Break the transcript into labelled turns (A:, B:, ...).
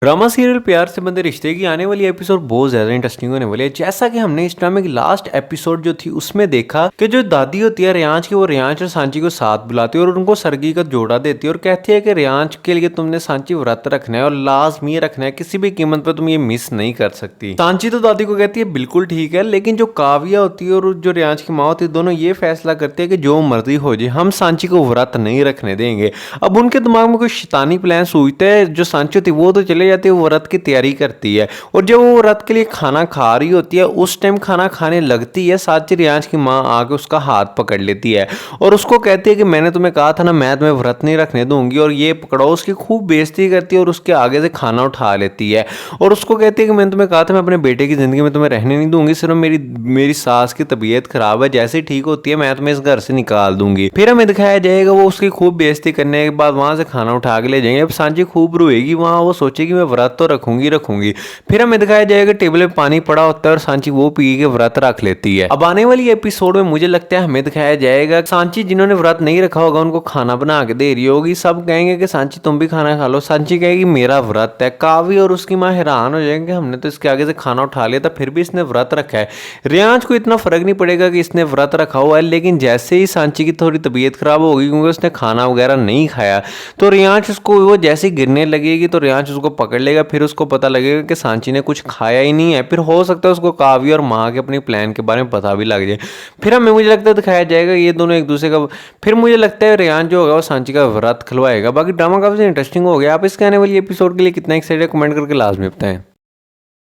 A: Drama serial प्यार से बंधे रिश्ते की आने वाली एपिसोड बहुत ज्यादा इंटरेस्टिंग होने वाली है। जैसा कि हमने इस ड्रामे की लास्ट एपिसोड जो थी उसमें देखा कि जो दादी होती है रियांश की, वो रियांश और सांची को साथ बुलाती है और उनको सरगी का जोड़ा देती है और कहती है कि रियांश के लिए तुमने सांची व्रत रखना है और लाजमी रखना है, किसी भी कीमत पर तुम ये मिस नहीं कर सकती। सांची तो दादी को कहती है बिल्कुल ठीक है, लेकिन जो काव्या होती है और जो रियांश की माँ होती है, दोनों ये फैसला करते हैं कि जो मर्जी हो जाए हम सांची को व्रत नहीं रखने देंगे। अब उनके दिमाग में कोई शैतानी प्लान सूझता है। जो सांची होती है वो तो चले जाती है, वो व्रत की तैयारी करती है और जब वो व्रत के लिए खाना खा रही होती है उस टाइम खाना खाने लगती है, साथ ही रियांश की माँ आके उसका हाथ पकड़ लेती है और उसको कहती है कि मैंने तुम्हें कहा था ना, मैं तुम्हें व्रत नहीं रखने दूंगी, और ये पकड़ो। उसकी खूब बेइज्जती करती है और उसके आगे से खाना उठा लेती है और उसको कहती है कि मैंने तुम्हें कहा था मैं अपने बेटे की जिंदगी में तुम्हें रहने नहीं दूंगी, सिर्फ मेरी मेरी सास की तबीयत खराब है, जैसे ही ठीक होती है मैं तुम्हें इस घर से निकाल दूंगी। फिर हमें दिखाया जाएगा वो उसकी खूब बेइज्जती करने के बाद वहां से खाना उठा के ले जाएंगे। अब सांची खूब रोएगी वहां, वो सोचेगी मैं व्रत तो रखूंगी। फिर हमें दिखाया जाएगा टेबल पे पानी पड़ा होता है और सांची वो पी के व्रत रख लेती है। अब आने वाली एपिसोड में मुझे लगता है हमें दिखाया जाएगा सांची जिन्होंने व्रत नहीं रखा होगा उनको खाना बना के दे रही होगी। सब कहेंगे कि सांची तुम भी खाना खा लो। सांची कहेगी मेरा व्रत है। कावी और उसकी माँ हैरान हो जाएंगे, हमने तो इसके आगे से खाना उठा लिया था फिर भी इसने व्रत रखा है। रियांश को इतना फर्क नहीं पड़ेगा कि इसने व्रत रखा हुआ है, लेकिन जैसे ही सांची की थोड़ी तबीयत खराब होगी क्योंकि उसने खाना वगैरह नहीं खाया, तो रियांश उसको वो जैसे ही गिरने लगेगी तो रियांश उसको पकड़ लेगा। फिर उसको पता लगेगा कि सांची ने कुछ खाया ही नहीं है। फिर हो सकता है उसको काव्य और माँ के अपनी प्लान के बारे में पता भी लग जाए। फिर हमें मुझे लगता है दिखाया जाएगा ये दोनों एक दूसरे का, फिर मुझे लगता है रियांश जो होगा वो सांची का व्रत खिलवाएगा। बाकी ड्रामा काफी इंटरेस्टिंग हो गया। आप इसके आने वाली एपिसोड के लिए कितना एक्साइटेड है कमेंट करके लाजमी बताएं।